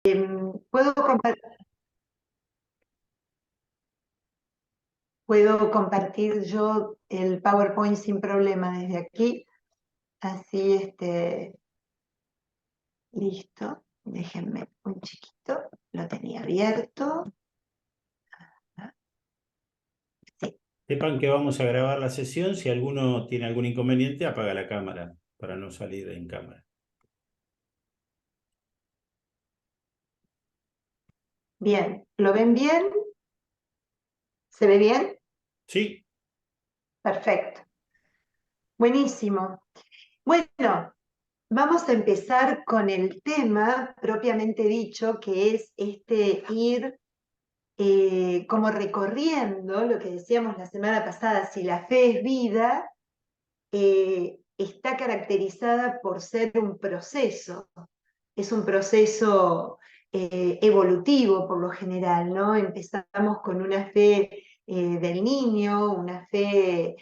¿Puedo puedo compartir yo el PowerPoint sin problema desde aquí? Así, listo. Déjenme un chiquito. Lo tenía abierto. Ah, sí, Sepan que vamos a grabar la sesión. Si alguno tiene algún inconveniente, apaga la cámara para no salir en cámara. bien. ¿Lo ven bien? ¿Se ve bien? Sí, Perfecto. Buenísimo. Bueno, vamos a empezar con el tema propiamente dicho, que es ir como recorriendo lo que decíamos la semana pasada, si la fe es vida, está caracterizada por ser un proceso, es un proceso evolutivo por lo general, ¿no? Empezamos con una fe del niño, una fe,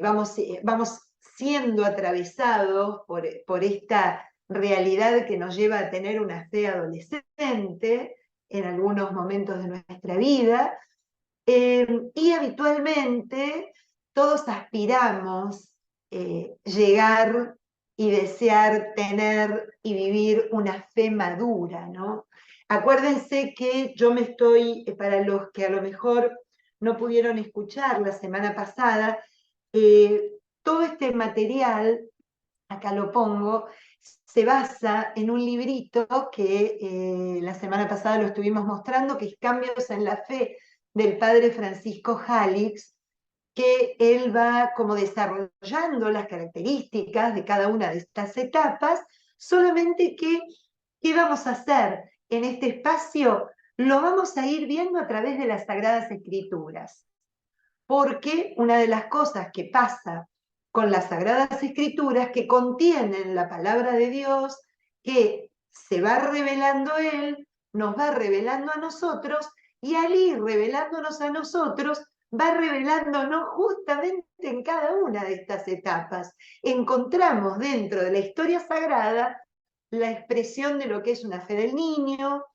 vamos siendo atravesados por esta realidad que nos lleva a tener una fe adolescente en algunos momentos de nuestra vida, y habitualmente todos aspiramos llegar y desear tener y vivir una fe madura, ¿no? Acuérdense que yo me estoy, para los que a lo mejor no pudieron escuchar la semana pasada, eh, todo este material, acá lo pongo, se basa en un librito que la semana pasada lo estuvimos mostrando, que es Cambios en la Fe, del padre Francisco Jalix, que él va como desarrollando las características de cada una de estas etapas, solamente que, ¿qué vamos a hacer en este espacio? Lo vamos a ir viendo a través de las Sagradas Escrituras, porque una de las cosas que pasa con las Sagradas Escrituras, que contienen la palabra de Dios, que se va revelando Él, nos va revelando a nosotros, y al ir revelándonos a nosotros, va revelándonos justamente en cada una de estas etapas. Encontramos dentro de la historia sagrada la expresión de lo que es una fe del niño,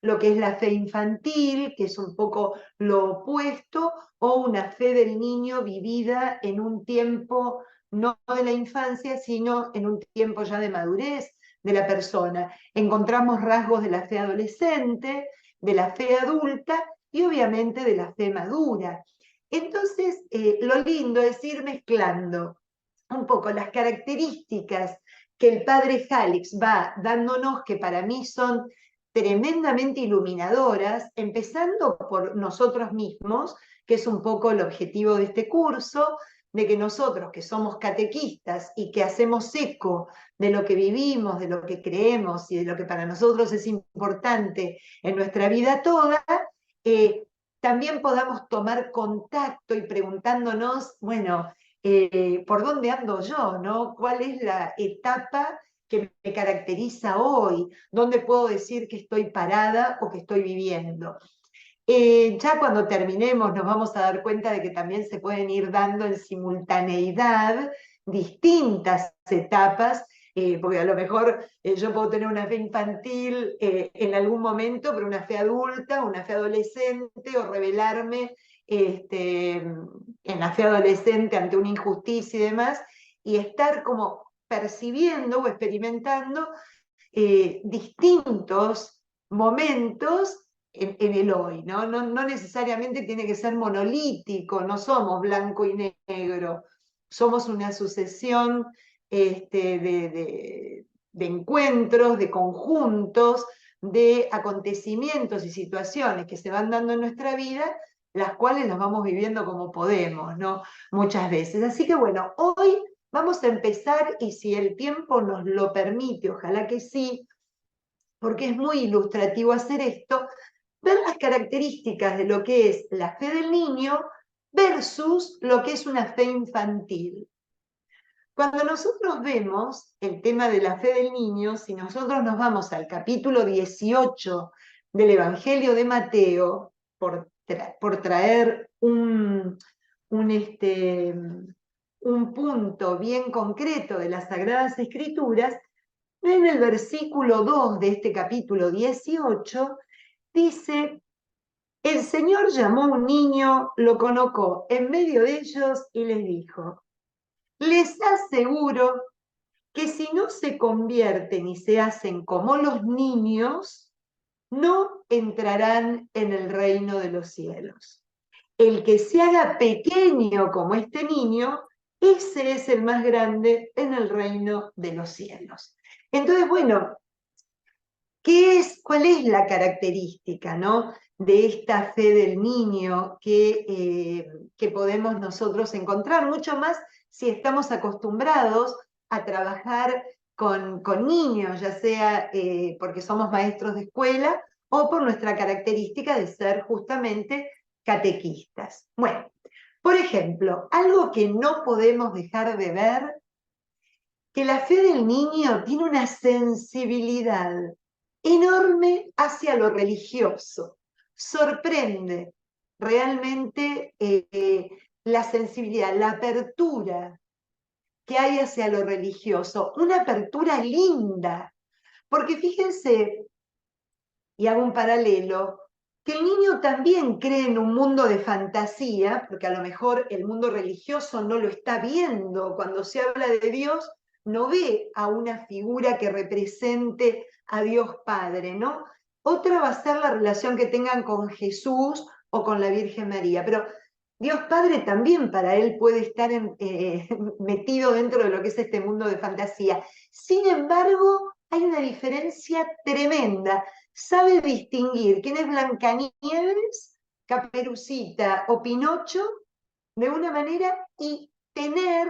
lo que es la fe infantil, que es un poco lo opuesto, o una fe del niño vivida en un tiempo no de la infancia, sino en un tiempo ya de madurez de la persona. Encontramos rasgos de la fe adolescente, de la fe adulta y obviamente de la fe madura. Entonces, lo lindo es ir mezclando un poco las características que el padre Jalix va dándonos, que para mí son tremendamente iluminadoras, empezando por nosotros mismos, que es un poco el objetivo de este curso, de que nosotros que somos catequistas y que hacemos eco de lo que vivimos, de lo que creemos y de lo que para nosotros es importante en nuestra vida toda, eh, también podamos tomar contacto y preguntándonos, bueno, ¿por dónde ando yo? ¿No? ¿Cuál es la etapa que me caracteriza hoy? ¿Dónde puedo decir que estoy parada o que estoy viviendo? Ya cuando terminemos nos vamos a dar cuenta de que también se pueden ir dando en simultaneidad distintas etapas, porque a lo mejor yo puedo tener una fe infantil en algún momento, pero una fe adulta, una fe adolescente, o revelarme en la fe adolescente ante una injusticia y demás, y estar como percibiendo o experimentando distintos momentos en el hoy, ¿no? No necesariamente tiene que ser monolítico, no somos blanco y negro, somos una sucesión de encuentros, de conjuntos, de acontecimientos y situaciones que se van dando en nuestra vida, las cuales las vamos viviendo como podemos, ¿no? Muchas veces. Así que bueno, hoy vamos a empezar, y si el tiempo nos lo permite, ojalá que sí, porque es muy ilustrativo hacer esto, ver las características de lo que es la fe del niño versus lo que es una fe infantil. Cuando nosotros vemos el tema de la fe del niño, si nosotros nos vamos al capítulo 18 del Evangelio de Mateo, por traer un punto bien concreto de las Sagradas Escrituras, En el versículo 2 de este capítulo 18 dice: el Señor llamó a un niño, lo colocó en medio de ellos y les dijo: les aseguro que si no se convierten y se hacen como los niños, no entrarán en el reino de los cielos. El que se haga pequeño como este niño, ese es el más grande en el reino de los cielos. Entonces, bueno, ¿cuál es la característica, ¿no?, de esta fe del niño que podemos nosotros encontrar? Mucho más si estamos acostumbrados a trabajar con niños, ya sea porque somos maestros de escuela o por nuestra característica de ser justamente catequistas. Bueno, por ejemplo, algo que no podemos dejar de ver, que la fe del niño tiene una sensibilidad enorme hacia lo religioso. Sorprende realmente la sensibilidad, la apertura que hay hacia lo religioso, una apertura linda, porque fíjense, y hago un paralelo, que el niño también cree en un mundo de fantasía, porque a lo mejor el mundo religioso no lo está viendo. Cuando se habla de Dios, no ve a una figura que represente a Dios Padre, ¿no? Otra va a ser la relación que tengan con Jesús o con la Virgen María, pero Dios Padre también para él puede estar metido dentro de lo que es este mundo de fantasía. Sin embargo, hay una diferencia tremenda. Sabe distinguir quién es Blancanieves, Caperucita o Pinocho de una manera y tener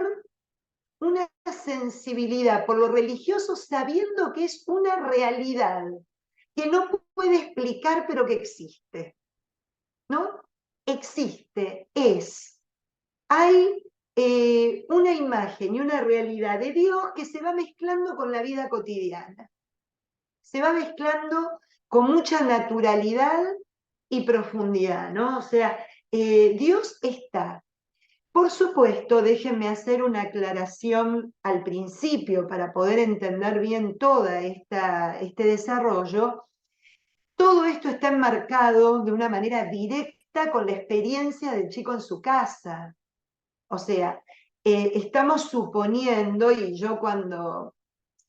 una sensibilidad por lo religioso sabiendo que es una realidad que no puede explicar pero que existe, ¿no? Existe, es. Hay una imagen y una realidad de Dios que se va mezclando con la vida cotidiana. Se va mezclando con mucha naturalidad y profundidad, ¿no? O sea, Dios está. Por supuesto, déjenme hacer una aclaración al principio para poder entender bien toda este desarrollo. Todo esto está enmarcado de una manera directa con la experiencia del chico en su casa. O sea, estamos suponiendo, y yo cuando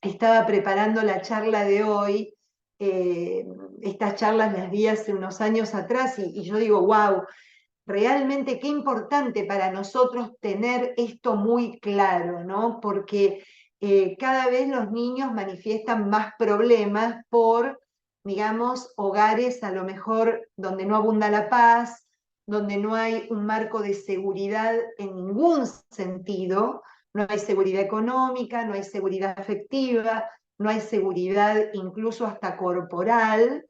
estaba preparando la charla de hoy, eh, estas charlas las di hace unos años atrás y yo digo, wow, realmente qué importante para nosotros tener esto muy claro, ¿no? Porque cada vez los niños manifiestan más problemas por, digamos, hogares a lo mejor donde no abunda la paz, donde no hay un marco de seguridad en ningún sentido, no hay seguridad económica, no hay seguridad afectiva, no hay seguridad incluso hasta corporal,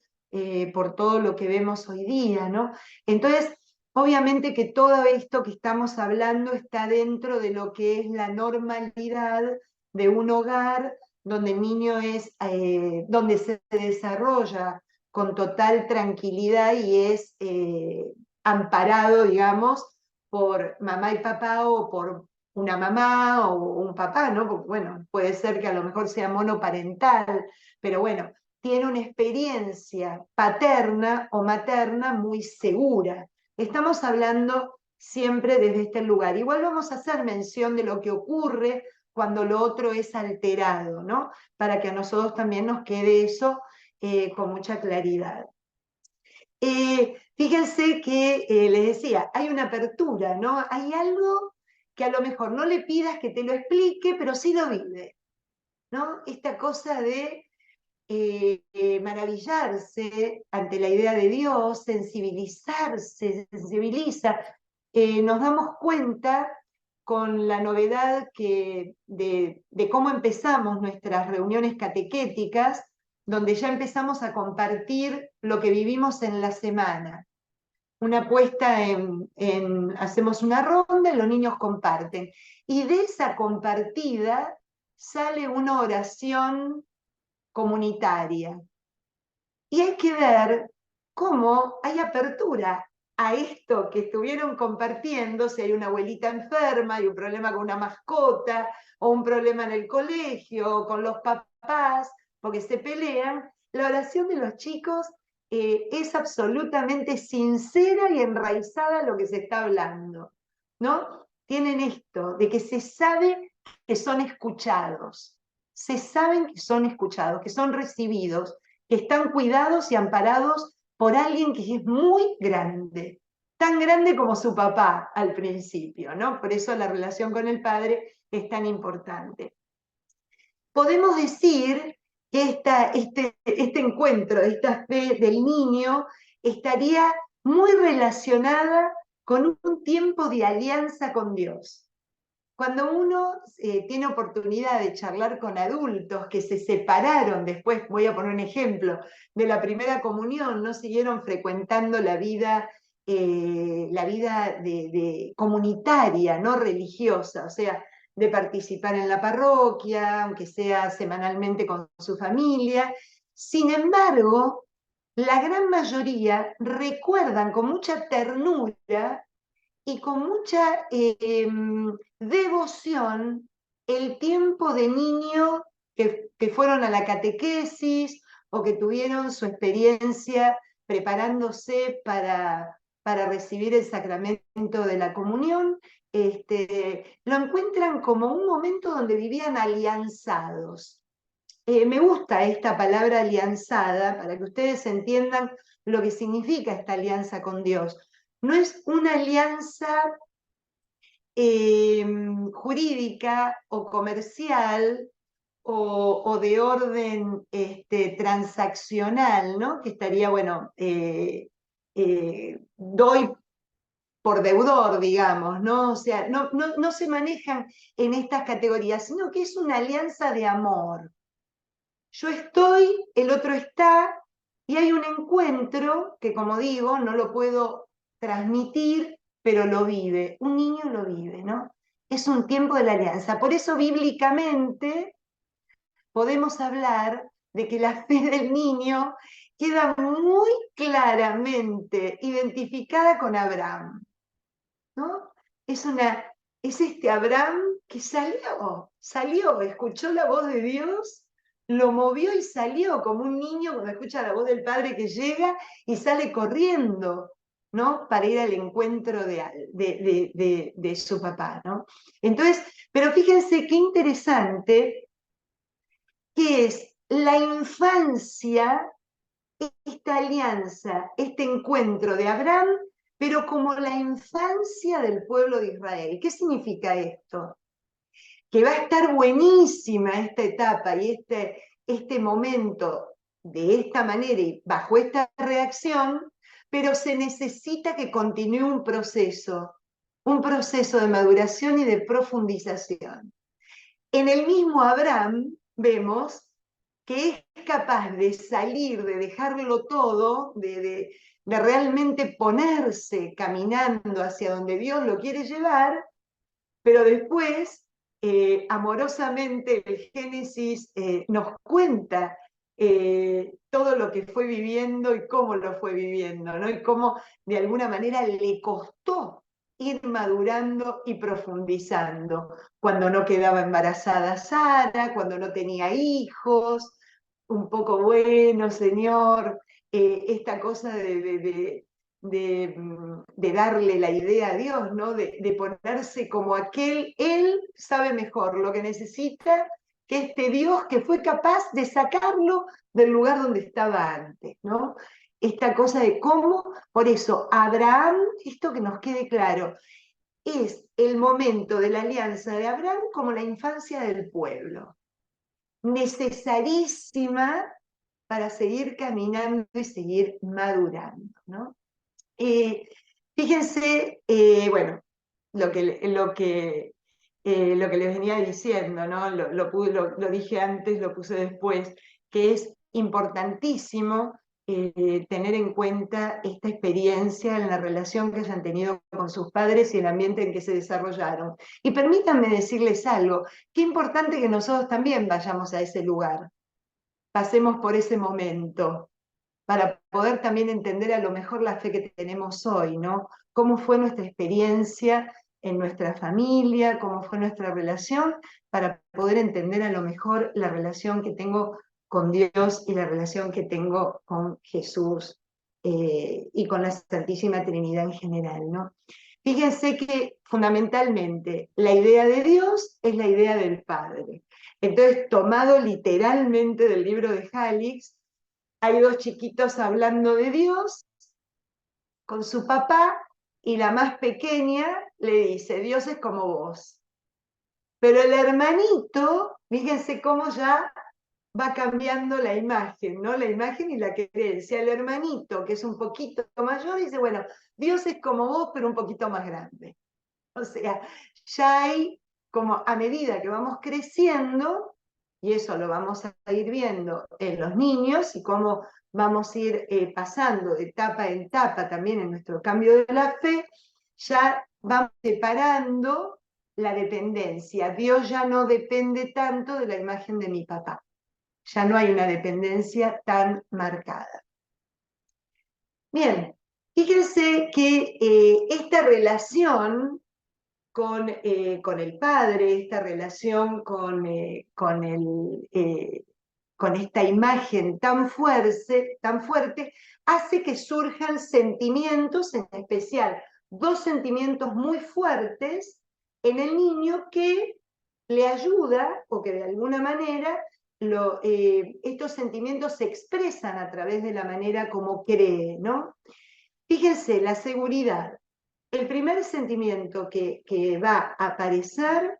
por todo lo que vemos hoy día, ¿no? Entonces, obviamente que todo esto que estamos hablando está dentro de lo que es la normalidad de un hogar donde el niño donde se desarrolla con total tranquilidad y es amparado, digamos, por mamá y papá o por una mamá o un papá, ¿no? Porque, bueno, puede ser que a lo mejor sea monoparental, pero bueno, tiene una experiencia paterna o materna muy segura. Estamos hablando siempre desde este lugar. Igual vamos a hacer mención de lo que ocurre cuando lo otro es alterado, ¿no? Para que a nosotros también nos quede eso con mucha claridad. Fíjense que les decía, hay una apertura, ¿no? Hay algo que a lo mejor no le pidas que te lo explique, pero sí lo vive, ¿no? Esta cosa de maravillarse ante la idea de Dios, sensibiliza. Nos damos cuenta con la novedad de cómo empezamos nuestras reuniones catequéticas, donde ya empezamos a compartir lo que vivimos en la semana. Una puesta hacemos una ronda y los niños comparten. Y de esa compartida sale una oración comunitaria. Y hay que ver cómo hay apertura a esto que estuvieron compartiendo, si hay una abuelita enferma, hay un problema con una mascota, o un problema en el colegio, o con los papás, porque se pelean, la oración de los chicos es absolutamente sincera y enraizada en lo que se está hablando, ¿no? Tienen esto, de que se sabe que son escuchados, se saben que son escuchados, que son recibidos, que están cuidados y amparados por alguien que es muy grande, tan grande como su papá al principio, ¿no? Por eso la relación con el padre es tan importante. Podemos decir que este encuentro, esta fe del niño, estaría muy relacionada con un tiempo de alianza con Dios. Cuando uno tiene oportunidad de charlar con adultos que se separaron después, voy a poner un ejemplo, de la primera comunión, no siguieron frecuentando la vida comunitaria, no religiosa, o sea, de participar en la parroquia, aunque sea semanalmente con su familia. Sin embargo, la gran mayoría recuerdan con mucha ternura y con mucha devoción el tiempo de niño que fueron a la catequesis o que tuvieron su experiencia preparándose para recibir el sacramento de la comunión, lo encuentran como un momento donde vivían alianzados. Me gusta esta palabra alianzada para que ustedes entiendan lo que significa esta alianza con Dios. No es una alianza jurídica o comercial o de orden transaccional, ¿no? Que estaría, bueno, doy por deudor, digamos, ¿no? O sea, no se manejan en estas categorías, sino que es una alianza de amor. Yo estoy, el otro está, y hay un encuentro que, como digo, no lo puedo transmitir, pero lo vive. Un niño lo vive, ¿no? Es un tiempo de la alianza. Por eso, bíblicamente, podemos hablar de que la fe del niño queda muy claramente identificada con Abraham, ¿no? Es este Abraham que salió, escuchó la voz de Dios, lo movió y salió como un niño cuando escucha la voz del padre que llega y sale corriendo, ¿no? Para ir al encuentro de su papá, ¿no? Entonces, pero fíjense qué interesante que es la infancia, esta alianza, este encuentro de Abraham, pero como la infancia del pueblo de Israel. ¿Qué significa esto? Que va a estar buenísima esta etapa y este momento de esta manera y bajo esta reacción, pero se necesita que continúe un proceso de maduración y de profundización. En el mismo Abraham vemos que es capaz de salir, de dejarlo todo, de realmente ponerse caminando hacia donde Dios lo quiere llevar, pero después, amorosamente, el Génesis nos cuenta todo lo que fue viviendo y cómo lo fue viviendo, ¿no? Y cómo de alguna manera le costó ir madurando y profundizando, cuando no quedaba embarazada Sara, cuando no tenía hijos, un poco bueno, Señor, esta cosa de darle la idea a Dios, ¿no? De ponerse como aquel, Él sabe mejor lo que necesita que este Dios que fue capaz de sacarlo del lugar donde estaba antes, ¿no? Esta cosa de cómo, por eso, Abraham, esto que nos quede claro, es el momento de la alianza de Abraham como la infancia del pueblo, necesarísima para seguir caminando y seguir madurando, ¿no? Fíjense, bueno, lo que les venía diciendo, ¿no? Lo dije antes, lo puse después, que es importantísimo tener en cuenta esta experiencia en la relación que hayan tenido con sus padres y el ambiente en que se desarrollaron. Y permítanme decirles algo, qué importante que nosotros también vayamos a ese lugar, pasemos por ese momento, para poder también entender a lo mejor la fe que tenemos hoy, ¿no? Cómo fue nuestra experiencia en nuestra familia, cómo fue nuestra relación, para poder entender a lo mejor la relación que tengo con Dios y la relación que tengo con Jesús y con la Santísima Trinidad en general, ¿no? Fíjense que fundamentalmente la idea de Dios es la idea del Padre. Entonces, tomado literalmente del libro de Jálix, hay dos chiquitos hablando de Dios con su papá y la más pequeña le dice, Dios es como vos. Pero el hermanito, fíjense cómo ya va cambiando la imagen, ¿no? La imagen y la creencia. El hermanito, que es un poquito mayor, dice, bueno, Dios es como vos, pero un poquito más grande. O sea, ya hay como a medida que vamos creciendo, y eso lo vamos a ir viendo en los niños y cómo vamos a ir pasando de etapa en etapa también en nuestro cambio de la fe, ya vamos separando la dependencia. Dios ya no depende tanto de la imagen de mi papá. Ya no hay una dependencia tan marcada. Bien, fíjense que esta relación con el padre, esta relación con esta imagen tan fuerte, hace que surjan sentimientos, en especial dos sentimientos muy fuertes en el niño que le ayuda, o que de alguna manera estos sentimientos se expresan a través de la manera como cree, ¿no? Fíjense, la seguridad. El primer sentimiento que va a aparecer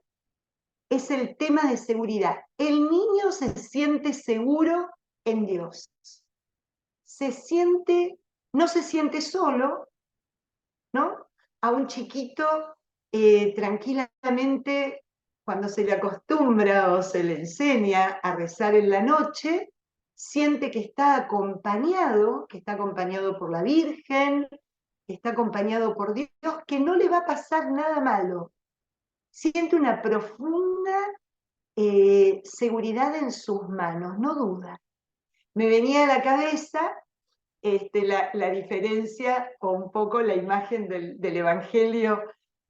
es el tema de seguridad. El niño se siente seguro en Dios. No se siente solo, ¿no? A un chiquito tranquilamente, cuando se le acostumbra o se le enseña a rezar en la noche, siente que está acompañado por la Virgen, que está acompañado por Dios, que no le va a pasar nada malo. Siente una profunda seguridad en sus manos, no duda. Me venía a la cabeza la diferencia o un poco la imagen del Evangelio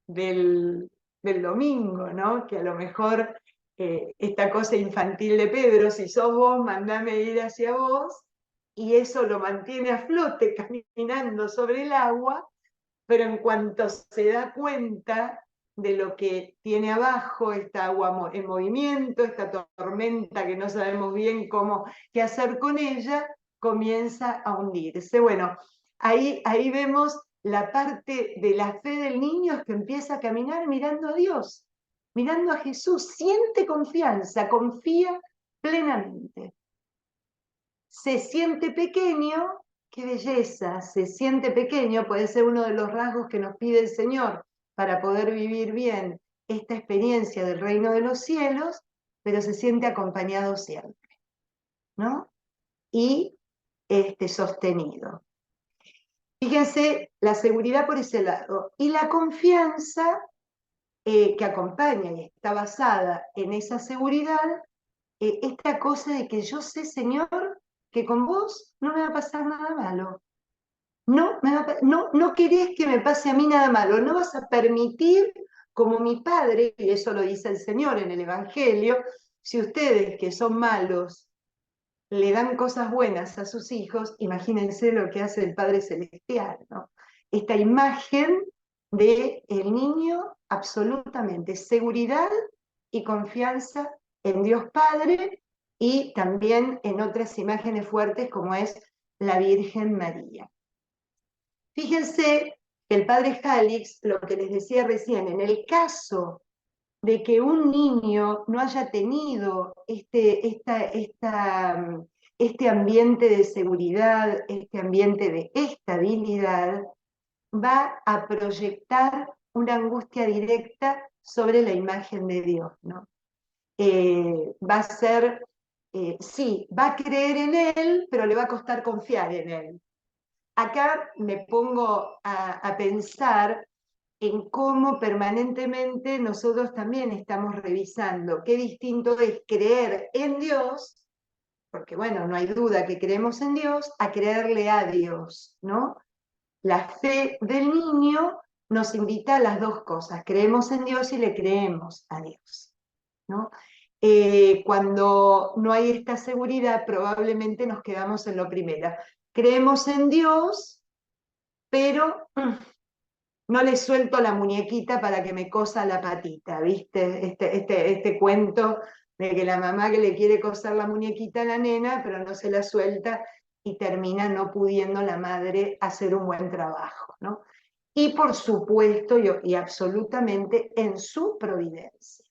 del domingo, ¿no? Que a lo mejor esta cosa infantil de Pedro, si sos vos, mandame ir hacia vos, y eso lo mantiene a flote caminando sobre el agua, pero en cuanto se da cuenta de lo que tiene abajo, esta agua en movimiento, esta tormenta que no sabemos bien qué hacer con ella, comienza a hundirse. Bueno, ahí vemos la parte de la fe del niño que empieza a caminar mirando a Dios, mirando a Jesús, siente confianza, confía plenamente. Se siente pequeño, qué belleza, se siente pequeño, puede ser uno de los rasgos que nos pide el Señor para poder vivir bien esta experiencia del reino de los cielos, pero se siente acompañado siempre, ¿no? Y sostenido. Fíjense, la seguridad por ese lado. Y la confianza que acompaña y está basada en esa seguridad, esta cosa de que yo sé, Señor, que con vos no me va a pasar nada malo. No querés que me pase a mí nada malo, no vas a permitir, como mi padre, y eso lo dice el Señor en el Evangelio, si ustedes que son malos le dan cosas buenas a sus hijos, imagínense lo que hace el Padre Celestial, ¿no? Esta imagen del niño, absolutamente seguridad y confianza en Dios Padre y también en otras imágenes fuertes como es la Virgen María. Fíjense que el padre Jálix, lo que les decía recién, en el caso de que un niño no haya tenido este ambiente de seguridad, este ambiente de estabilidad, va a proyectar una angustia directa sobre la imagen de Dios, ¿no? Va a ser, sí, va a creer en Él, pero le va a costar confiar en Él. Acá me pongo a pensar en cómo permanentemente nosotros también estamos revisando qué distinto es creer en Dios porque bueno, no hay duda que creemos en Dios, a creerle a Dios, ¿no? La fe del niño nos invita a las dos cosas, creemos en Dios y le creemos a Dios, ¿no? Cuando no hay esta seguridad, probablemente nos quedamos en lo primero. Creemos en Dios, pero no le suelto la muñequita para que me cosa la patita, ¿viste? Este cuento de que la mamá que le quiere coser la muñequita a la nena, pero no se la suelta y termina no pudiendo la madre hacer un buen trabajo, ¿no? Y por supuesto, y absolutamente en su providencia,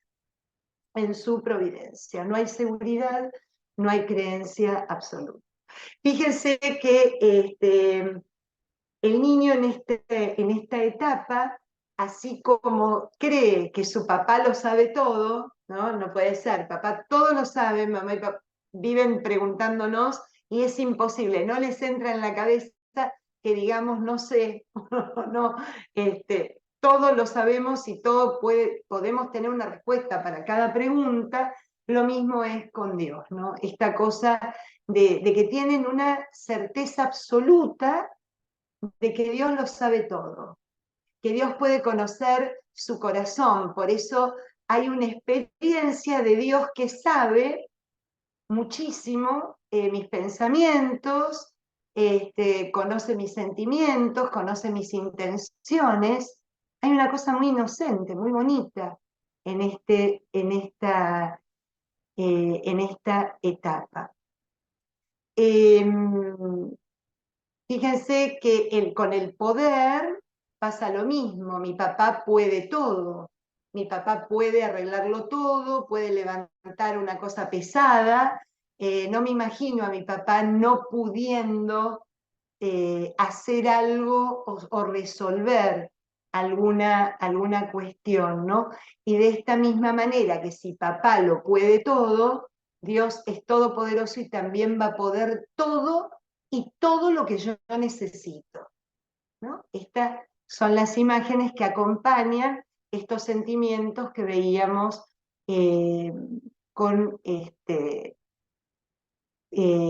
en su providencia. No hay seguridad, no hay creencia absoluta. Fíjense que el niño en esta etapa, así como cree que su papá lo sabe todo, ¿no? No puede ser, papá todo lo sabe, mamá y papá viven preguntándonos y es imposible, no les entra en la cabeza que digamos no sé, no, todo lo sabemos y podemos tener una respuesta para cada pregunta. Lo mismo es con Dios, ¿no? Esta cosa de que tienen una certeza absoluta de que Dios lo sabe todo, que Dios puede conocer su corazón. Por eso hay una experiencia de Dios que sabe muchísimo mis pensamientos, conoce mis sentimientos, conoce mis intenciones. Hay una cosa muy inocente, muy bonita en esta etapa. Fíjense que con el poder pasa lo mismo. Mi papá puede todo. Mi papá puede arreglarlo todo, puede levantar una cosa pesada. No me imagino a mi papá no pudiendo hacer algo o resolver alguna cuestión, ¿no? Y de esta misma manera que si papá lo puede todo, Dios es todopoderoso y también va a poder todo y todo lo que yo necesito, ¿no? Estas son las imágenes que acompañan estos sentimientos que veíamos con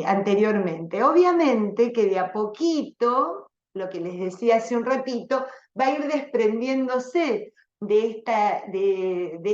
anteriormente. Obviamente que de a poquito, lo que les decía hace un ratito, va a ir desprendiéndose de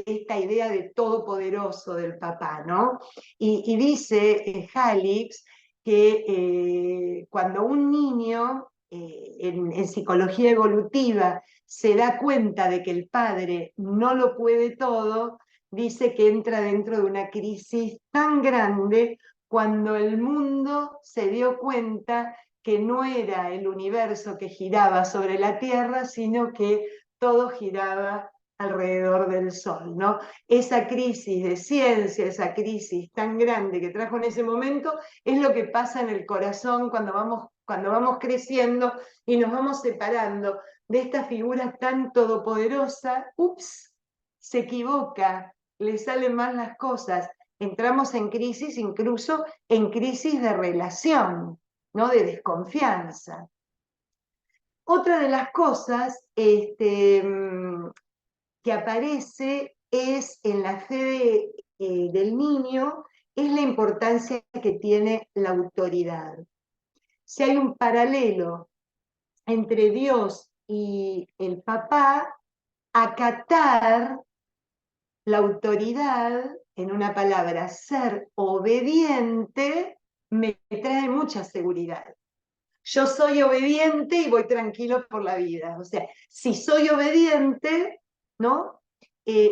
esta idea de todopoderoso del papá, ¿no? Y dice Halix que cuando un niño en psicología evolutiva se da cuenta de que el padre no lo puede todo, dice que entra dentro de una crisis tan grande cuando el mundo se dio cuenta que no era el universo que giraba sobre la Tierra, sino que todo giraba alrededor del Sol, ¿no? Esa crisis de ciencia, esa crisis tan grande que trajo en ese momento, es lo que pasa en el corazón cuando vamos creciendo y nos vamos separando de esta figura tan todopoderosa. Ups, se equivoca, le salen mal las cosas. Entramos en crisis, incluso en crisis de relación, ¿no? De desconfianza. Otra de las cosas que aparece es en la fe del niño, es la importancia que tiene la autoridad. Si hay un paralelo entre Dios y el papá, acatar la autoridad, en una palabra, ser obediente, me trae mucha seguridad. Yo soy obediente y voy tranquilo por la vida. O sea, si soy obediente, ¿no?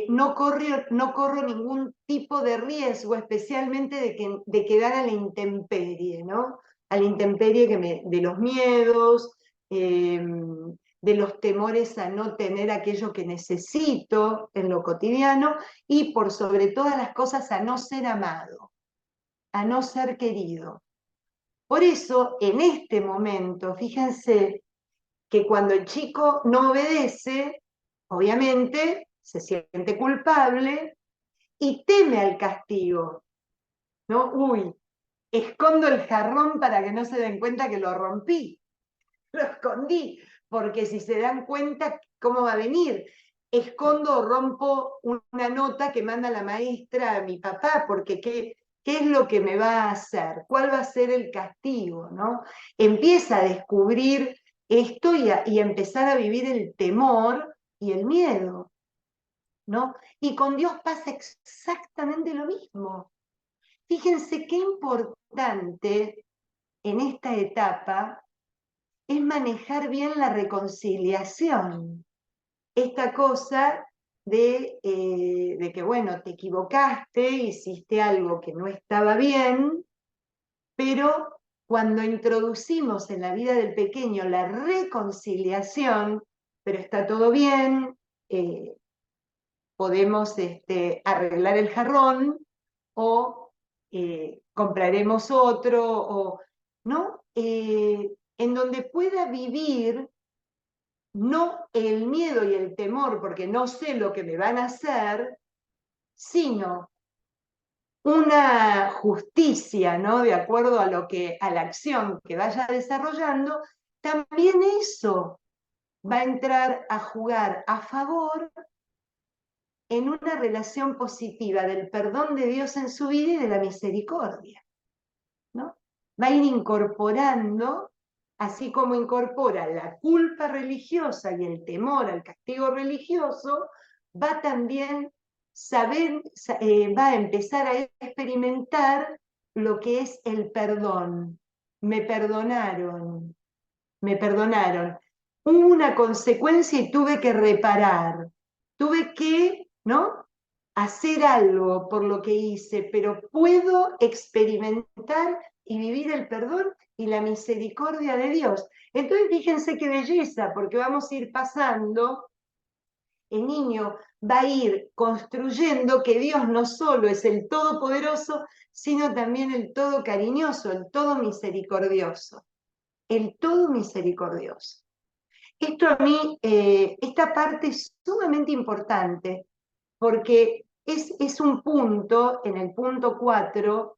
No corro ningún tipo de riesgo, especialmente de quedar a la intemperie, ¿no? A la intemperie de los miedos, de los temores a no tener aquello que necesito en lo cotidiano y por sobre todas las cosas a no ser amado, a no ser querido. Por eso, en este momento, fíjense que cuando el chico no obedece, obviamente se siente culpable y teme al castigo, ¿no? Uy, escondo el jarrón para que no se den cuenta que lo rompí, lo escondí, porque si se dan cuenta, ¿cómo va a venir? Escondo o rompo una nota que manda la maestra a mi papá, porque ¿Qué es lo que me va a hacer? ¿Cuál va a ser el castigo? ¿No? Empieza a descubrir esto y empezar a vivir el temor y el miedo, ¿no? Y con Dios pasa exactamente lo mismo. Fíjense qué importante en esta etapa es manejar bien la reconciliación. Esta cosa de que, bueno, te equivocaste, hiciste algo que no estaba bien, pero cuando introducimos en la vida del pequeño la reconciliación, pero está todo bien, podemos arreglar el jarrón o compraremos otro, o, ¿no? En donde pueda vivir no el miedo y el temor porque no sé lo que me van a hacer, sino una justicia, ¿no? De acuerdo a a la acción que vaya desarrollando, también eso va a entrar a jugar a favor en una relación positiva del perdón de Dios en su vida y de la misericordia, ¿no? Va a ir incorporando, así como incorpora la culpa religiosa y el temor al castigo religioso, va también va a empezar a experimentar lo que es el perdón. Me perdonaron, me perdonaron. Hubo una consecuencia y tuve que reparar, tuve que, ¿no? Hacer algo por lo que hice, pero puedo experimentar y vivir el perdón y la misericordia de Dios. Entonces fíjense qué belleza, porque vamos a ir pasando, el niño va a ir construyendo que Dios no solo es el todopoderoso, sino también el todo cariñoso, el todo misericordioso, el todo misericordioso. Esto a mí, esta parte es sumamente importante porque es un punto, en el punto 4,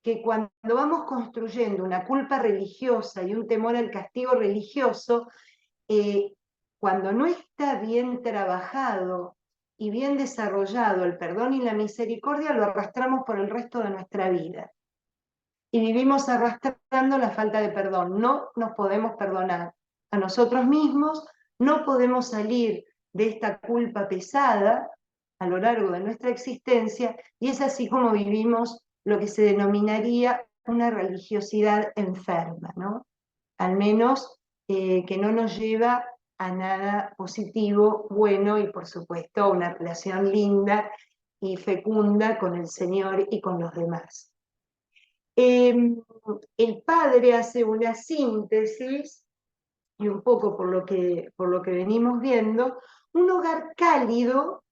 que cuando vamos construyendo una culpa religiosa y un temor al castigo religioso, eh, cuando no está bien trabajado y bien desarrollado el perdón y la misericordia, lo arrastramos por el resto de nuestra vida. Y vivimos arrastrando la falta de perdón. No nos podemos perdonar a nosotros mismos, no podemos salir de esta culpa pesada a lo largo de nuestra existencia, y es así como vivimos lo que se denominaría una religiosidad enferma, ¿no? Al menos que no nos lleva a nada positivo, bueno, y por supuesto a una relación linda y fecunda con el Señor y con los demás. El padre hace una síntesis, y un poco por lo que venimos viendo, un hogar cálido,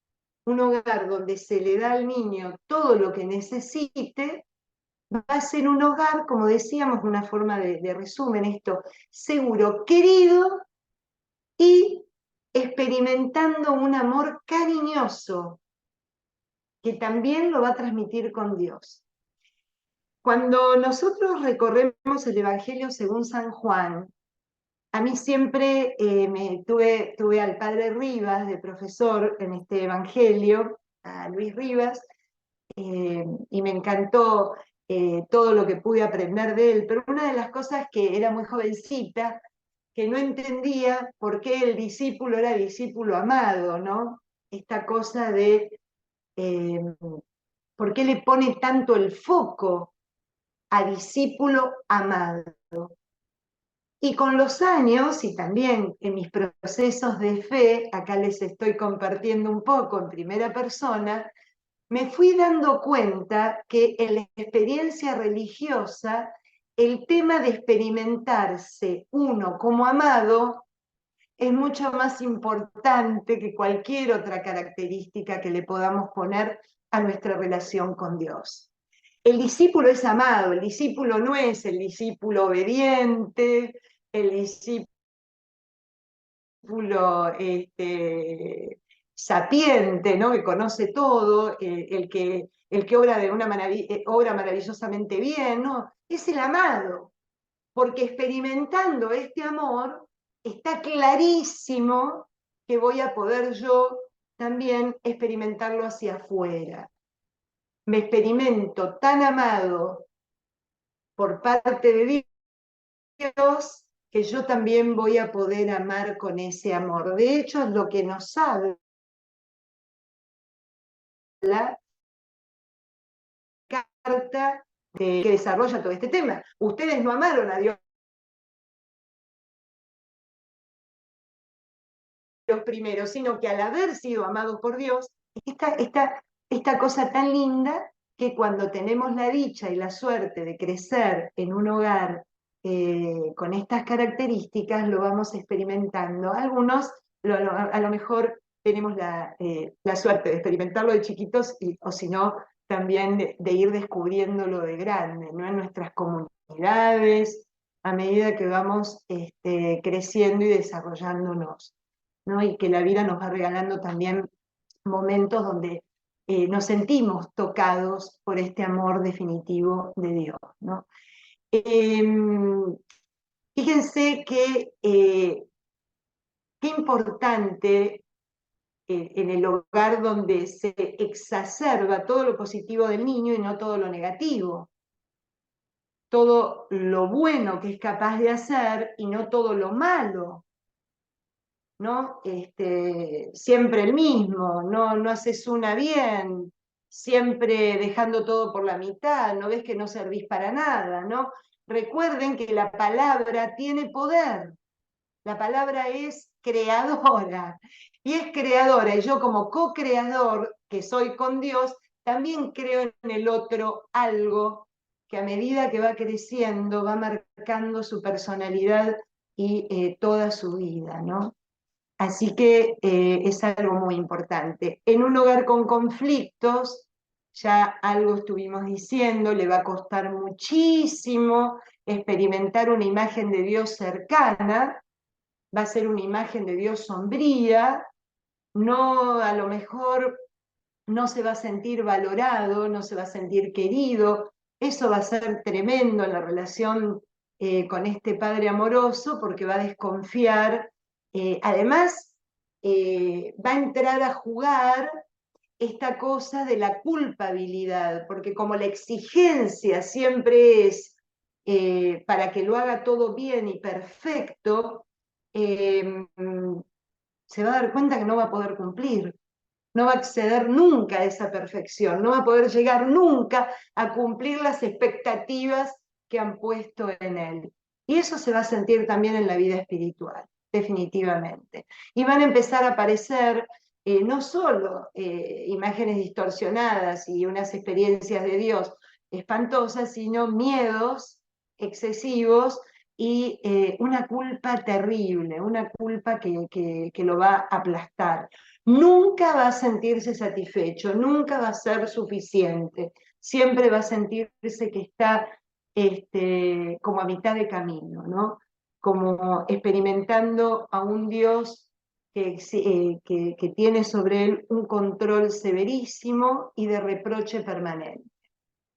un hogar donde se le da al niño todo lo que necesite, va a ser un hogar, como decíamos, una forma de resumen esto, seguro, querido y experimentando un amor cariñoso que también lo va a transmitir con Dios. Cuando nosotros recorremos el Evangelio según San Juan, a mí siempre tuve al padre Rivas de profesor en este Evangelio, a Luis Rivas, y me encantó todo lo que pude aprender de él, pero una de las cosas que era muy jovencita, que no entendía por qué el discípulo era discípulo amado, ¿no? Esta cosa de eh, por qué le pone tanto el foco a discípulo amado. Y con los años, y también en mis procesos de fe, acá les estoy compartiendo un poco en primera persona, me fui dando cuenta que en la experiencia religiosa, el tema de experimentarse uno como amado es mucho más importante que cualquier otra característica que le podamos poner a nuestra relación con Dios. El discípulo es amado, el discípulo no es el discípulo obediente, el discípulo sapiente, ¿no? Que conoce todo, el que obra de obra maravillosamente bien, ¿no? Es el amado, porque experimentando este amor está clarísimo que voy a poder yo también experimentarlo hacia afuera. me experimento tan amado por parte de Dios, que yo también voy a poder amar con ese amor. De hecho, es lo que nos habla la carta que desarrolla todo este tema. Ustedes no amaron a Dios primero, sino que al haber sido amados por Dios, esta cosa tan linda que cuando tenemos la dicha y la suerte de crecer en un hogar con estas características, lo vamos experimentando. Algunos a lo mejor tenemos la suerte de experimentarlo de chiquitos o si no, también de ir descubriéndolo de grande, ¿no? En nuestras comunidades, a medida que vamos creciendo y desarrollándonos, ¿no? Y que la vida nos va regalando también momentos donde nos sentimos tocados por este amor definitivo de Dios, ¿no? Fíjense que qué importante en el hogar donde se exacerba todo lo positivo del niño y no todo lo negativo, todo lo bueno que es capaz de hacer y no todo lo malo, ¿no? Siempre el mismo, no haces una bien, siempre dejando todo por la mitad, no ves que no servís para nada, ¿no? Recuerden que la palabra tiene poder, la palabra es creadora, y es creadora, y yo como co-creador que soy con Dios, también creo en el otro algo que a medida que va creciendo va marcando su personalidad y toda su vida, ¿no? Así que es algo muy importante. En un hogar con conflictos, ya algo estuvimos diciendo, le va a costar muchísimo experimentar una imagen de Dios cercana, va a ser una imagen de Dios sombría, no, a lo mejor no se va a sentir valorado, no se va a sentir querido. Eso va a ser tremendo en la relación con este padre amoroso porque va a desconfiar. Además, va a entrar a jugar esta cosa de la culpabilidad, porque como la exigencia siempre es para que lo haga todo bien y perfecto, eh, se va a dar cuenta que no va a poder cumplir, no va a acceder nunca a esa perfección, no va a poder llegar nunca a cumplir las expectativas que han puesto en él. Y eso se va a sentir también en la vida espiritual, definitivamente. Y van a empezar a aparecer no solo imágenes distorsionadas y unas experiencias de Dios espantosas, sino miedos excesivos y una culpa terrible, una culpa que lo va a aplastar. Nunca va a sentirse satisfecho, nunca va a ser suficiente, siempre va a sentirse que está como a mitad de camino, ¿no? Como experimentando a un Dios que tiene sobre él un control severísimo y de reproche permanente,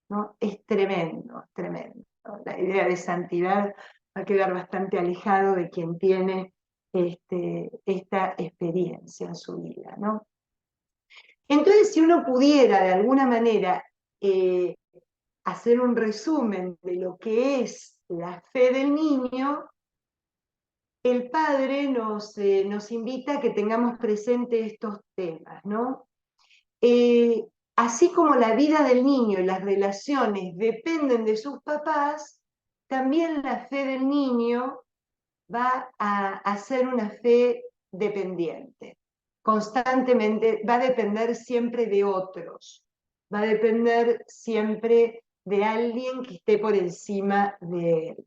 ¿no? Es tremendo, es tremendo. La idea de santidad va a quedar bastante alejado de quien tiene esta experiencia en su vida, ¿no? Entonces, si uno pudiera de alguna manera eh, hacer un resumen de lo que es la fe del niño, el padre nos invita a que tengamos presente estos temas, ¿no? Eh, Así como la vida del niño y las relaciones dependen de sus papás, también la fe del niño va a ser una fe dependiente. Constantemente va a depender siempre de otros, va a depender siempre de alguien que esté por encima de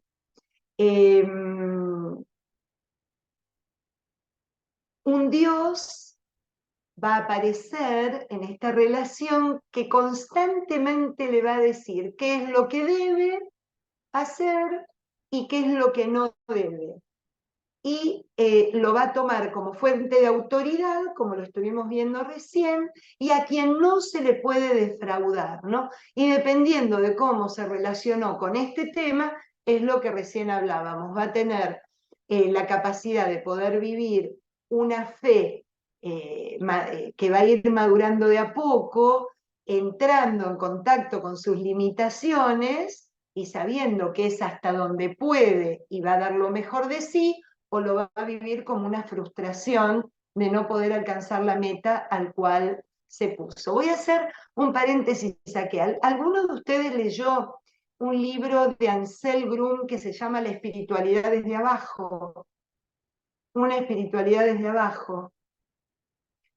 él. Un Dios va a aparecer en esta relación que constantemente le va a decir qué es lo que debe hacer y qué es lo que no debe. Y lo va a tomar como fuente de autoridad, como lo estuvimos viendo recién, y a quien no se le puede defraudar, ¿no? Y dependiendo de cómo se relacionó con este tema, es lo que recién hablábamos, va a tener la capacidad de poder vivir una fe que va a ir madurando de a poco, entrando en contacto con sus limitaciones y sabiendo que es hasta donde puede y va a dar lo mejor de sí, o lo va a vivir como una frustración de no poder alcanzar la meta al cual se puso. Voy a hacer un paréntesis aquí. ¿Alguno de ustedes leyó un libro de Ansel Grum que se llama La espiritualidad desde abajo? Una espiritualidad desde abajo.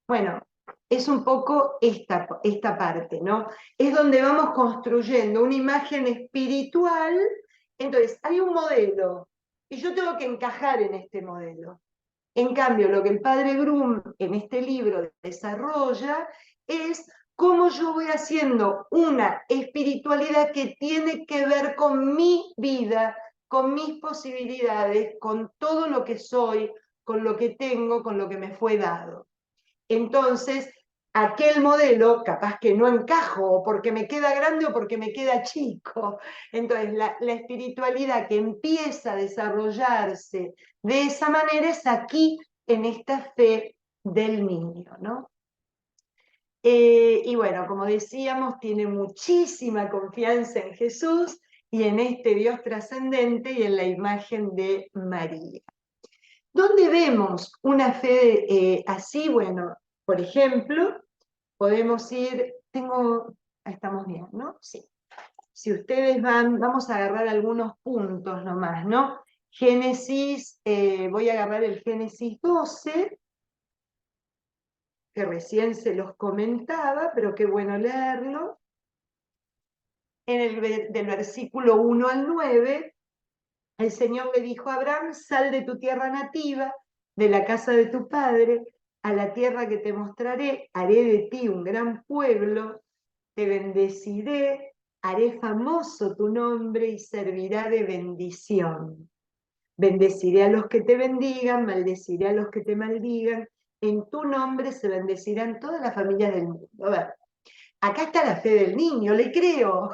Bueno, es un poco esta parte, ¿no? Es donde vamos construyendo una imagen espiritual. Entonces, hay un modelo y yo tengo que encajar en este modelo. En cambio, lo que el padre Grum en este libro desarrolla es cómo yo voy haciendo una espiritualidad que tiene que ver con mi vida, con mis posibilidades, con todo lo que soy, con lo que tengo, con lo que me fue dado. Entonces, aquel modelo capaz que no encajo, o porque me queda grande o porque me queda chico. Entonces, la espiritualidad que empieza a desarrollarse de esa manera es aquí, en esta fe del niño, ¿no? Y bueno, como decíamos, tiene muchísima confianza en Jesús y en este Dios trascendente y en la imagen de María. ¿Dónde vemos una fe así? Bueno, por ejemplo, podemos ir, estamos bien, ¿no? Sí. Si ustedes vamos a agarrar algunos puntos nomás, ¿no? Génesis, voy a agarrar el Génesis 12, que recién se los comentaba, pero qué bueno leerlo. Del versículo 1 al 9, el Señor le dijo a Abraham: sal de tu tierra nativa, de la casa de tu padre, a la tierra que te mostraré, haré de ti un gran pueblo, te bendeciré, haré famoso tu nombre y servirá de bendición. Bendeciré a los que te bendigan, maldeciré a los que te maldigan, en tu nombre se bendecirán todas las familias del mundo. A ver, acá está la fe del niño, le creo,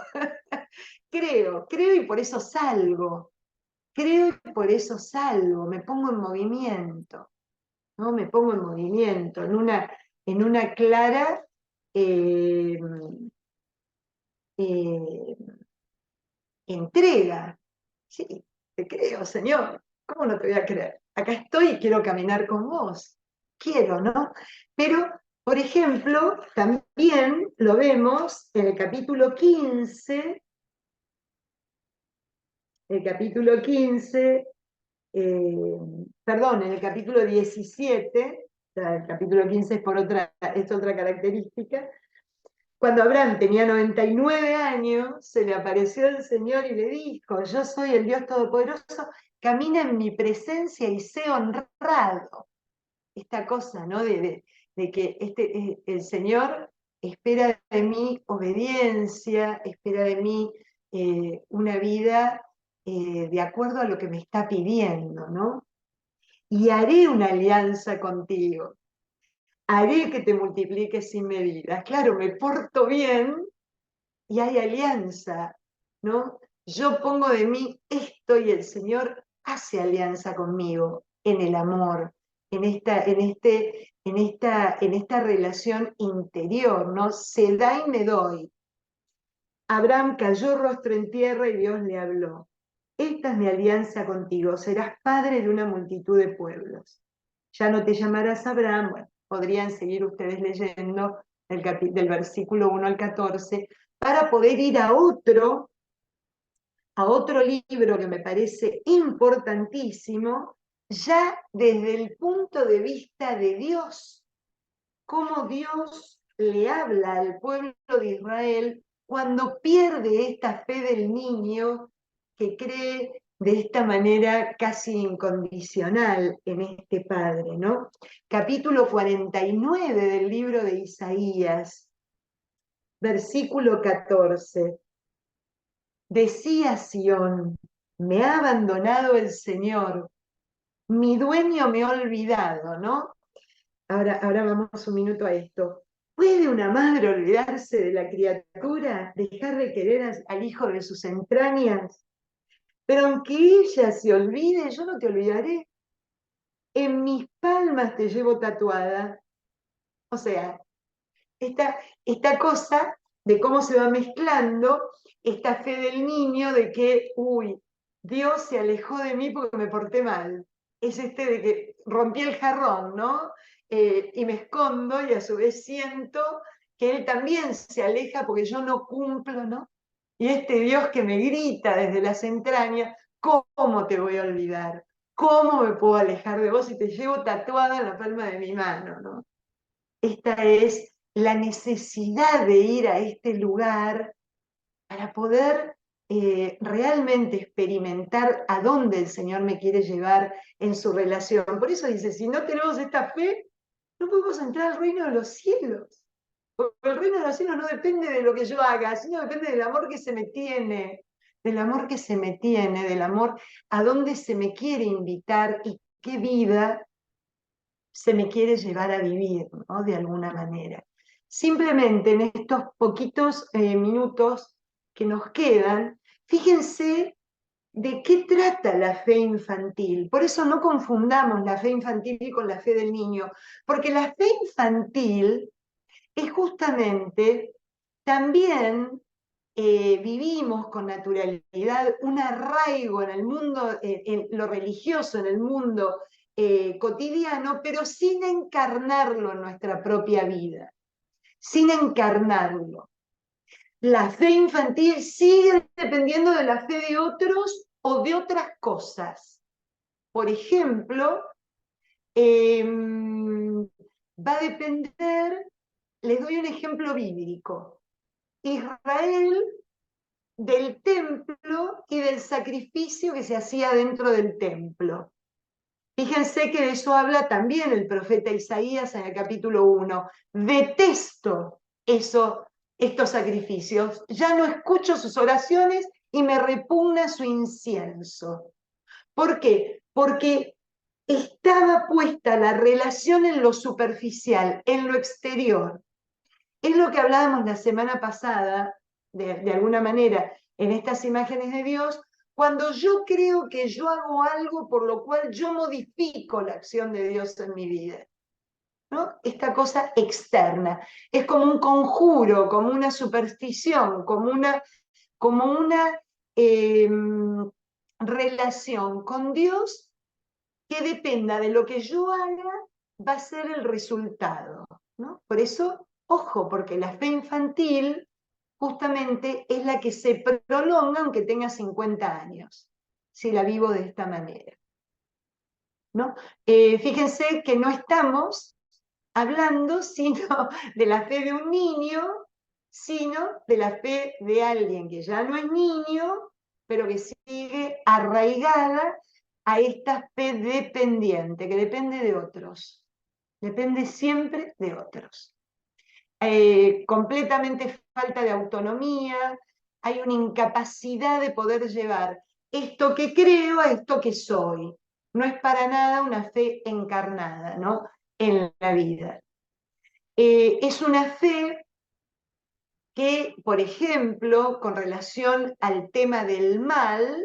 creo y por eso salgo. Creo y por eso salgo, me pongo en movimiento, ¿no? Me pongo en movimiento, en una clara eh, eh, entrega. Sí, te creo, Señor, ¿cómo no te voy a creer? Acá estoy y quiero caminar con vos, quiero, ¿no? Pero, por ejemplo, también lo vemos en el capítulo 15, perdón, en el capítulo 17, o sea, el capítulo 15 es otra característica. Cuando Abraham tenía 99 años, se le apareció el Señor y le dijo: yo soy el Dios Todopoderoso, camina en mi presencia y sé honrado. Esta cosa, ¿no? De que el Señor espera de mí obediencia, espera de mí una vida de acuerdo a lo que me está pidiendo, ¿no? Y haré una alianza contigo, haré que te multipliques sin medida. Claro, me porto bien y hay alianza, ¿no? Yo pongo de mí esto y el Señor hace alianza conmigo en el amor, en esta relación interior, ¿no? Se da y me doy. Abraham cayó rostro en tierra y Dios le habló: esta es mi alianza contigo, serás padre de una multitud de pueblos. Ya no te llamarás Abraham. Bueno, podrían seguir ustedes leyendo del versículo 1 al 14 para poder ir a otro libro que me parece importantísimo, ya desde el punto de vista de Dios, cómo Dios le habla al pueblo de Israel cuando pierde esta fe del niño que cree de esta manera casi incondicional en este Padre, ¿no? Capítulo 49 del libro de Isaías, versículo 14. Decía Sión: me ha abandonado el Señor, mi dueño me ha olvidado, ¿no? Ahora vamos un minuto a esto. ¿Puede una madre olvidarse de la criatura, dejar de querer al hijo de sus entrañas? Pero aunque ella se olvide, yo no te olvidaré. En mis palmas te llevo tatuada. O sea, esta cosa de cómo se va mezclando esta fe del niño de que, uy, Dios se alejó de mí porque me porté mal. Es este de que rompí el jarrón, ¿no? Y me escondo y a su vez siento que Él también se aleja porque yo no cumplo, ¿no? Y este Dios que me grita desde las entrañas, ¿cómo te voy a olvidar? ¿Cómo me puedo alejar de vos si te llevo tatuada en la palma de mi mano, ¿no? Esta es la necesidad de ir a este lugar para poder realmente experimentar a dónde el Señor me quiere llevar en su relación. Por eso dice, si no tenemos esta fe, no podemos entrar al reino de los cielos. Porque el reino de los cielos no depende de lo que yo haga, sino depende del amor que se me tiene, del amor que se me tiene, del amor a dónde se me quiere invitar y qué vida se me quiere llevar a vivir, ¿no? De alguna manera. Simplemente en estos poquitos minutos que nos quedan, fíjense de qué trata la fe infantil. Por eso no confundamos la fe infantil con la fe del niño, porque la fe infantil es justamente también vivimos con naturalidad un arraigo en el mundo, en lo religioso, en el mundo cotidiano, pero sin encarnarlo en nuestra propia vida, sin encarnarlo. La fe infantil sigue dependiendo de la fe de otros o de otras cosas. Por ejemplo, va a depender, les doy un ejemplo bíblico. Israel del templo y del sacrificio que se hacía dentro del templo. Fíjense que de eso habla también el profeta Isaías en el capítulo 1. Detesto estos sacrificios. Ya no escucho sus oraciones y me repugna su incienso. ¿Por qué? Porque estaba puesta la relación en lo superficial, en lo exterior. Es lo que hablábamos la semana pasada, de alguna manera, en estas imágenes de Dios, cuando yo creo que yo hago algo por lo cual yo modifico la acción de Dios en mi vida, ¿no? Esta cosa externa. Es como un conjuro, como una superstición, como una eh, relación con Dios que dependa de lo que yo haga, va a ser el resultado, ¿no? Por eso, ojo, porque la fe infantil justamente es la que se prolonga aunque tenga 50 años, si la vivo de esta manera, ¿no? Fíjense que no estamos hablando sino de la fe de un niño, sino de la fe de alguien que ya no es niño, pero que sigue arraigada a esta fe dependiente, que depende de otros, depende siempre de otros. Completamente falta de autonomía, hay una incapacidad de poder llevar esto que creo a esto que soy. No es para nada una fe encarnada, ¿no? En la vida. Es una fe que, por ejemplo, con relación al tema del mal,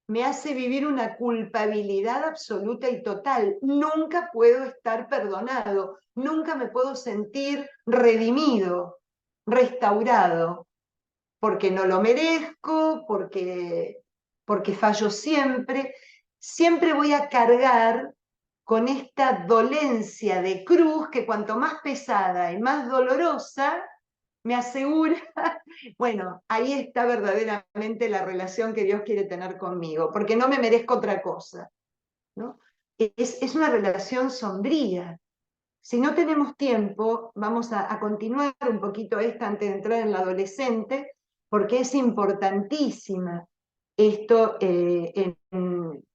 me hace vivir una culpabilidad absoluta y total. Nunca puedo estar perdonado, nunca me puedo sentir redimido, restaurado, porque no lo merezco, porque fallo siempre. Siempre voy a cargar con esta dolencia de cruz que cuanto más pesada y más dolorosa, me asegura, bueno, ahí está verdaderamente la relación que Dios quiere tener conmigo, porque no me merezco otra cosa, ¿no? Es una relación sombría. Si no tenemos tiempo, vamos a continuar un poquito esta antes de entrar en la adolescente, porque es importantísima esto,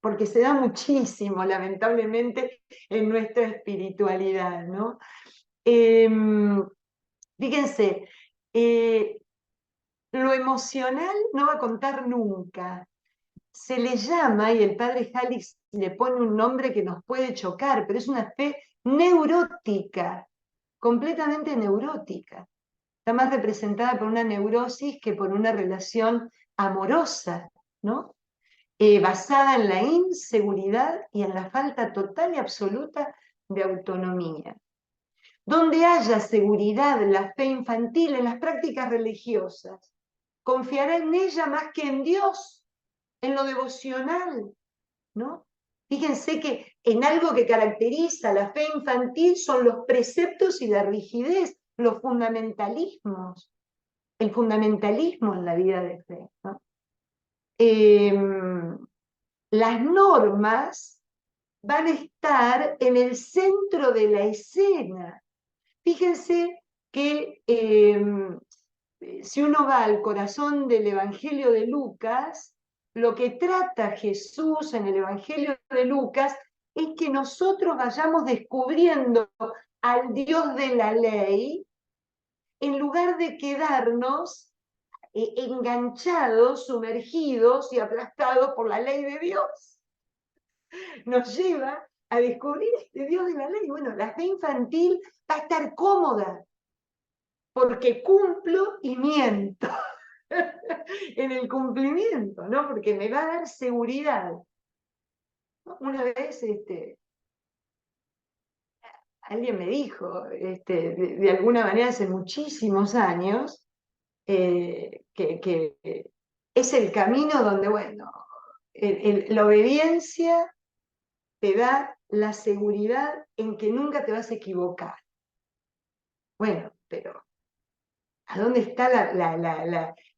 porque se da muchísimo, lamentablemente, en nuestra espiritualidad, ¿no? Fíjense, lo emocional no va a contar nunca. Se le llama, y el padre Jalix le pone un nombre que nos puede chocar, pero es una fe neurótica, completamente neurótica. Está más representada por una neurosis que por una relación amorosa, ¿no? Basada en la inseguridad y en la falta total y absoluta de autonomía. Donde haya seguridad, la fe infantil en las prácticas religiosas, confiará en ella más que en Dios, en lo devocional, ¿no? Fíjense que en algo que caracteriza la fe infantil son los preceptos y la rigidez, los fundamentalismos, el fundamentalismo en la vida de fe, ¿no? Las normas van a estar en el centro de la escena. Fíjense que si uno va al corazón del Evangelio de Lucas, lo que trata Jesús en el Evangelio de Lucas es que nosotros vayamos descubriendo al Dios de la ley en lugar de quedarnos enganchados, sumergidos y aplastados por la ley de Dios. Nos lleva a descubrir este Dios de la ley. Bueno, la fe infantil va a estar cómoda, porque cumplo y miento en el cumplimiento, ¿no? Porque me va a dar seguridad. Una vez alguien me dijo, de alguna manera hace muchísimos años, que es el camino donde, bueno, la obediencia te da la seguridad en que nunca te vas a equivocar. Bueno, pero ¿a dónde está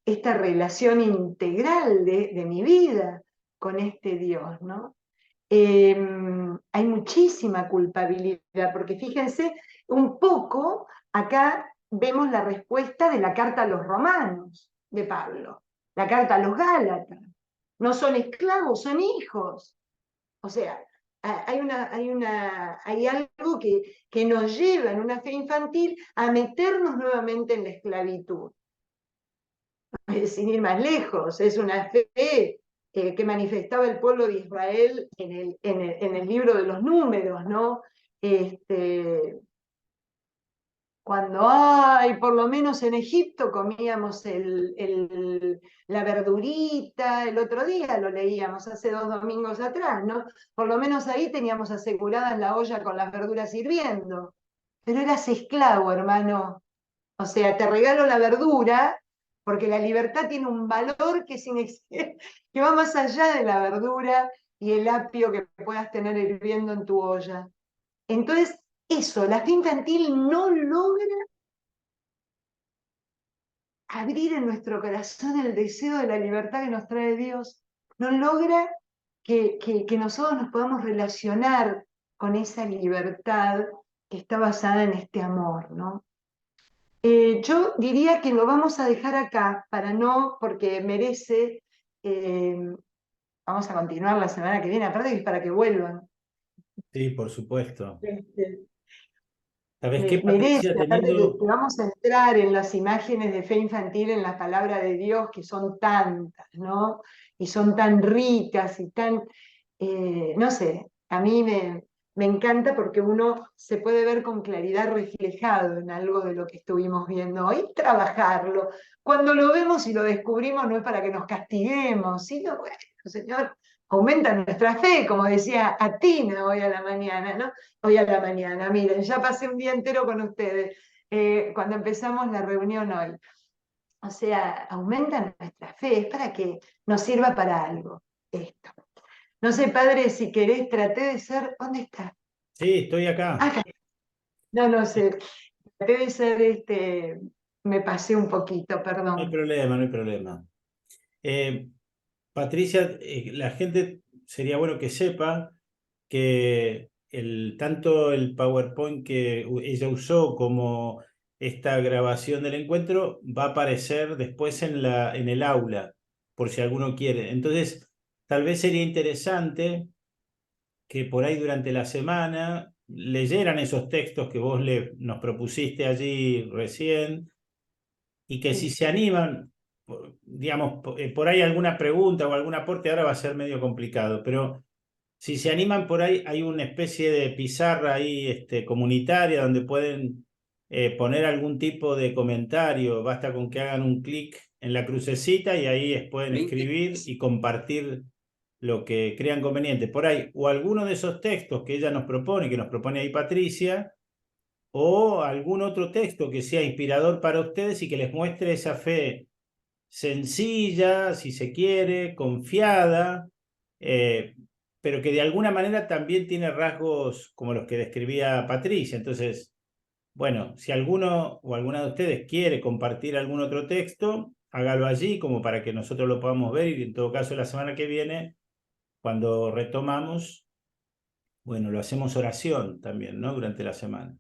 esta relación integral de mi vida con este Dios, ¿no? Hay muchísima culpabilidad, porque fíjense, un poco acá vemos la respuesta de la carta a los romanos de Pablo, la carta a los Gálatas. No son esclavos, son hijos. O sea, hay algo que nos lleva en una fe infantil a meternos nuevamente en la esclavitud. Sin ir más lejos, es una fe que manifestaba el pueblo de Israel en el libro de los Números, ¿no? Cuando por lo menos en Egipto comíamos la verdurita, el otro día lo leíamos hace 2 domingos atrás, ¿no? Por lo menos ahí teníamos asegurada la olla con las verduras hirviendo. Pero eras esclavo, hermano. O sea, te regalo la verdura porque la libertad tiene un valor que va más allá de la verdura y el apio que puedas tener hirviendo en tu olla. Entonces, eso, la fe infantil no logra abrir en nuestro corazón el deseo de la libertad que nos trae Dios. No logra que nosotros nos podamos relacionar con esa libertad que está basada en este amor, ¿no? Yo diría que lo vamos a dejar acá, porque merece, vamos a continuar la semana que viene, aparte que es para que vuelvan. Sí, por supuesto. Este, ¿Sabes qué, Merece, Patricia? aparte que vamos a entrar en las imágenes de fe infantil en la palabra de Dios, que son tantas, ¿no? Y son tan ricas y tan, no sé, a mí me encanta porque uno se puede ver con claridad reflejado en algo de lo que estuvimos viendo hoy, trabajarlo. Cuando lo vemos y lo descubrimos no es para que nos castiguemos, sino, bueno, Señor, aumenta nuestra fe, como decía Atina hoy a la mañana, ¿no? Hoy a la mañana, miren, ya pasé un día entero con ustedes, cuando empezamos la reunión hoy. O sea, aumenta nuestra fe, es para que nos sirva para algo esto. No sé, padre, si querés, traté de ser, ¿dónde está? Sí, estoy acá. Acá. No sé, traté de ser, me pasé un poquito, No hay perdón. problema, no hay problema. Eh, Patricia, la gente sería bueno que sepa que tanto el PowerPoint que ella usó como esta grabación del encuentro va a aparecer después en el aula, por si alguno quiere. Entonces, tal vez sería interesante que por ahí durante la semana leyeran esos textos que vos nos propusiste allí recién y que si Sí. se animan, digamos, por ahí alguna pregunta o algún aporte, ahora va a ser medio complicado, pero si se animan por ahí, hay una especie de pizarra ahí comunitaria donde pueden poner algún tipo de comentario, basta con que hagan un clic en la crucecita y ahí pueden escribir y compartir lo que crean conveniente. Por ahí, o alguno de esos textos que ella nos propone, que nos propone ahí Patricia, o algún otro texto que sea inspirador para ustedes y que les muestre esa fe sencilla, si se quiere, confiada, pero que de alguna manera también tiene rasgos como los que describía Patricia. Entonces, bueno, si alguno o alguna de ustedes quiere compartir algún otro texto, hágalo allí como para que nosotros lo podamos ver y en todo caso la semana que viene, cuando retomamos, bueno, lo hacemos oración también, ¿no? Durante la semana.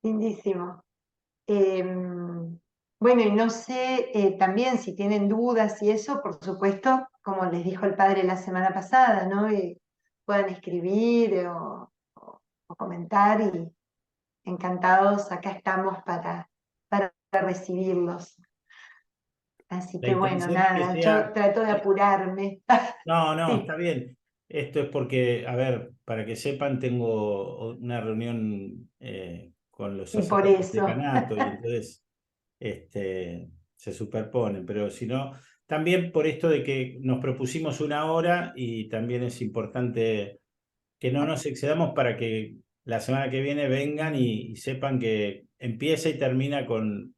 Lindísimo. Bueno, y no sé también si tienen dudas y eso, por supuesto, como les dijo el padre la semana pasada, ¿no? Puedan escribir o comentar y encantados, acá estamos para recibirlos. Así La que bueno, intención es que nada, yo sea... trato de apurarme. No, no, Sí, está bien. Esto es porque, a ver, para que sepan, tengo una reunión con los y por sacerdotes de eso. Canato y entonces se superponen, pero si no, también por esto de que nos propusimos una hora y también es importante que no nos excedamos para que la semana que viene vengan y sepan que empieza y termina con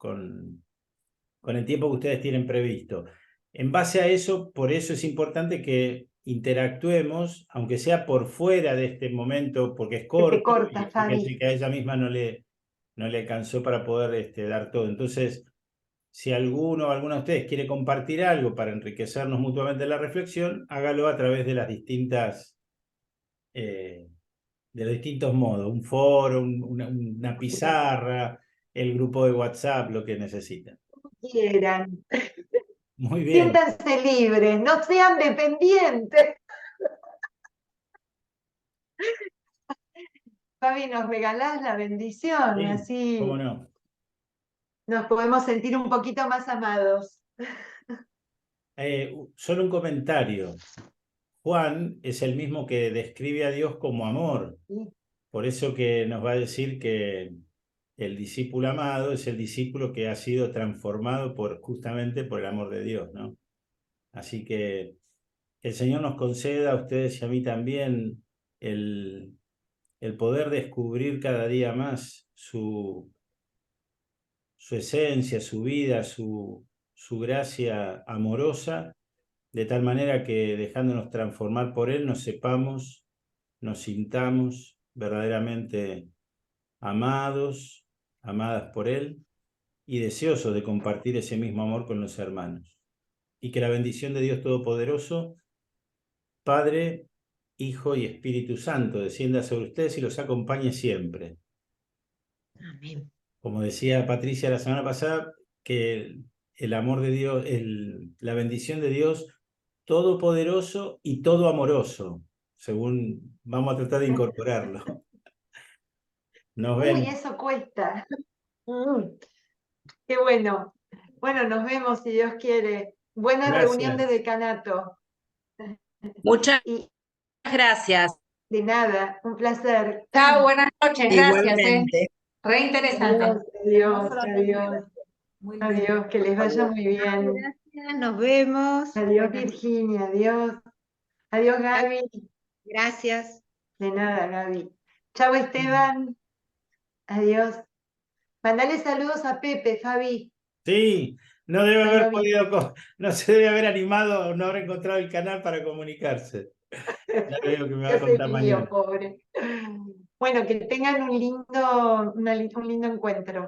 el tiempo que ustedes tienen previsto. En base a eso, por eso es importante que interactuemos, aunque sea por fuera de este momento, porque es Se te corto corta, y fíjense Fabi. que a ella misma no le alcanzó para poder dar todo. Entonces, si alguno o alguna de ustedes quiere compartir algo para enriquecernos mutuamente la reflexión, hágalo a través de las eh, de los distintos modos, un foro, una pizarra, el grupo de WhatsApp, lo que necesiten. Quieran. Muy bien. Siéntanse libres, no sean dependientes. Fabi, nos regalás la bendición, Sí, cómo así no. nos podemos sentir un poquito más amados. Solo un comentario. Juan es el mismo que describe a Dios como amor. Sí, Por eso que nos va a decir que el discípulo amado es el discípulo que ha sido transformado justamente por el amor de Dios, ¿no? Así que el Señor nos conceda a ustedes y a mí también el, el poder descubrir cada día más su esencia, su vida, su gracia amorosa, de tal manera que dejándonos transformar por Él, nos sepamos, nos sintamos verdaderamente amados, amadas por Él y deseosos de compartir ese mismo amor con los hermanos. Y que la bendición de Dios Todopoderoso, Padre, Hijo y Espíritu Santo, descienda sobre ustedes y los acompañe siempre. amén. Como decía Patricia la semana pasada, que el amor de Dios, la bendición de Dios todopoderoso y todo amoroso, según vamos a tratar de incorporarlo. Nos Uy, vemos. eso cuesta. Mm, qué bueno. Bueno, nos vemos si Dios quiere. Buena reunión de Gracias. decanato. Muchas Y gracias. de nada, un placer. Chao, buenas noches, gracias, Igualmente. Re interesante. Adiós, adiós, adiós. Muy lindo. Adiós, que les vaya muy bien. Gracias, nos vemos. Adiós, Virginia, adiós. Adiós, Gaby. Gracias. De nada, Gaby. Chau, Esteban. Adiós. Mandale saludos a Pepe, Fabi. Sí, no debe No haber lo vi. podido, no se debe haber animado, no haber encontrado el canal para comunicarse. Ya veo que me va Ya a se contar lío, mañana. pobre. Bueno, que tengan un lindo encuentro.